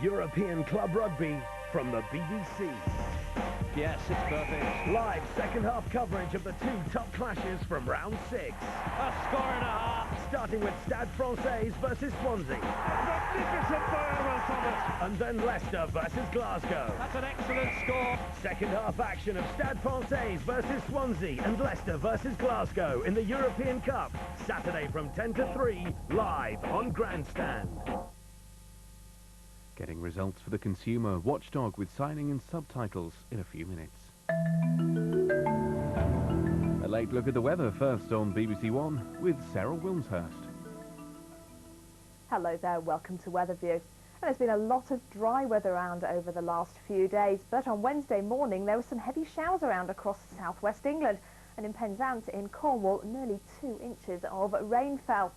European Club Rugby from the BBC. Yes, it's perfect. Live second half coverage of the two top clashes from round 6. A score and a half. Starting with Stade Francais versus Swansea. Magnificent by Errol Thomas. And then Leicester versus Glasgow. That's an excellent score. Second half action of Stade Francais versus Swansea and Leicester versus Glasgow in the European Cup. Saturday from 10 to 3, live on Grandstand. Getting results for the consumer watchdog with signing and subtitles in a few minutes. A late look at the weather first on BBC One with Sarah Wilmshurst. Hello there, welcome to Weatherview. And there's been a lot of dry weather around over the last few days, but on Wednesday morning there were some heavy showers around across southwest England, and in Penzance in Cornwall nearly 2 inches of rain fell.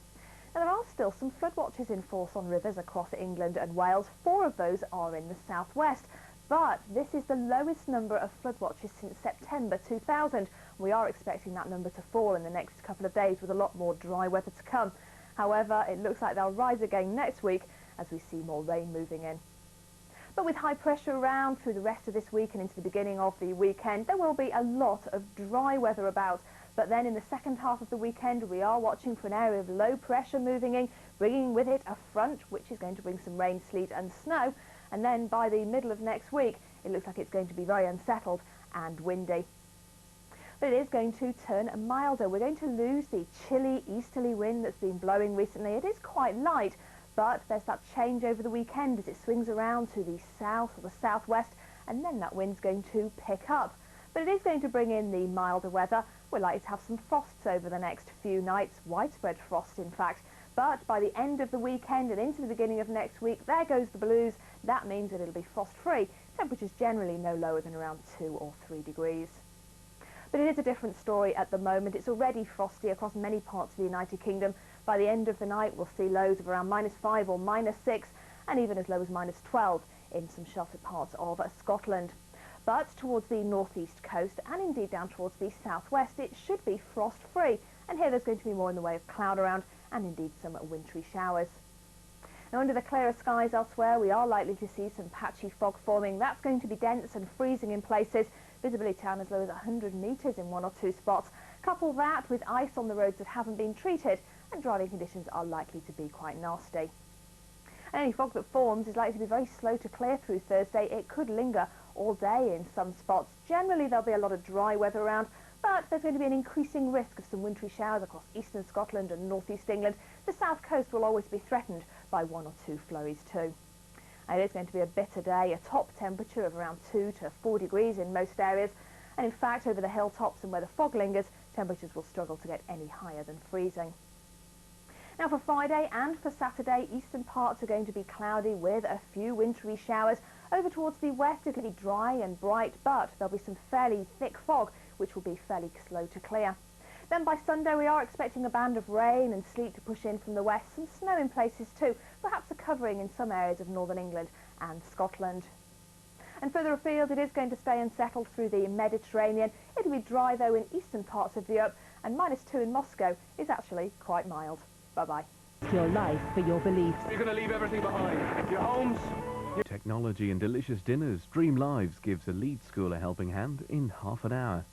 Now, there are still some flood watches in force on rivers across England and Wales. 4 of those are in the southwest. But this is the lowest number of flood watches since September 2000. We are expecting that number to fall in the next couple of days with a lot more dry weather to come. However, it looks like they'll rise again next week as we see more rain moving in. But with high pressure around through the rest of this week and into the beginning of the weekend, there will be a lot of dry weather about. But then in the second half of the weekend, we are watching for an area of low pressure moving in, bringing with it a front, which is going to bring some rain, sleet and snow. And then by the middle of next week, it looks like it's going to be very unsettled and windy. But it is going to turn milder. We're going to lose the chilly easterly wind that's been blowing recently. It is quite light, but there's that change over the weekend as it swings around to the south or the southwest, and then that wind's going to pick up. But it is going to bring in the milder weather. We're likely to have some frosts over the next few nights, widespread frost in fact. But by the end of the weekend and into the beginning of next week, there goes the blues. That means that it'll be frost-free. Temperatures generally no lower than around 2 or 3 degrees. But it is a different story at the moment. It's already frosty across many parts of the United Kingdom. By the end of the night, we'll see lows of around -5 or -6, and even as low as -12 in some sheltered parts of Scotland. But towards the northeast coast and indeed down towards the southwest, it should be frost-free. And here there's going to be more in the way of cloud around and indeed some wintry showers. Now under the clearer skies elsewhere, we are likely to see some patchy fog forming. That's going to be dense and freezing in places. Visibility down as low as 100 metres in 1 or 2 spots. Couple that with ice on the roads that haven't been treated, and driving conditions are likely to be quite nasty. And any fog that forms is likely to be very slow to clear through Thursday. It could linger all day in some spots. Generally there'll be a lot of dry weather around, but there's going to be an increasing risk of some wintry showers across eastern Scotland and northeast England. The south coast will always be threatened by 1 or 2 flurries too. And it is going to be a bitter day, a top temperature of around 2 to 4 degrees in most areas. And in fact, over the hilltops and where the fog lingers, temperatures will struggle to get any higher than freezing. Now for Friday and for Saturday, eastern parts are going to be cloudy with a few wintry showers. Over towards the west, it'll be dry and bright, but there'll be some fairly thick fog, which will be fairly slow to clear. Then by Sunday, we are expecting a band of rain and sleet to push in from the west, some snow in places too, perhaps a covering in some areas of northern England and Scotland. And further afield, it is going to stay unsettled through the Mediterranean. It'll be dry though in eastern parts of Europe, and -2 in Moscow is actually quite mild. Bye-bye. Your life for your beliefs. You're going to leave everything behind. Your homes. Technology and delicious dinners. Dream Lives gives a Leeds school a helping hand in half an hour.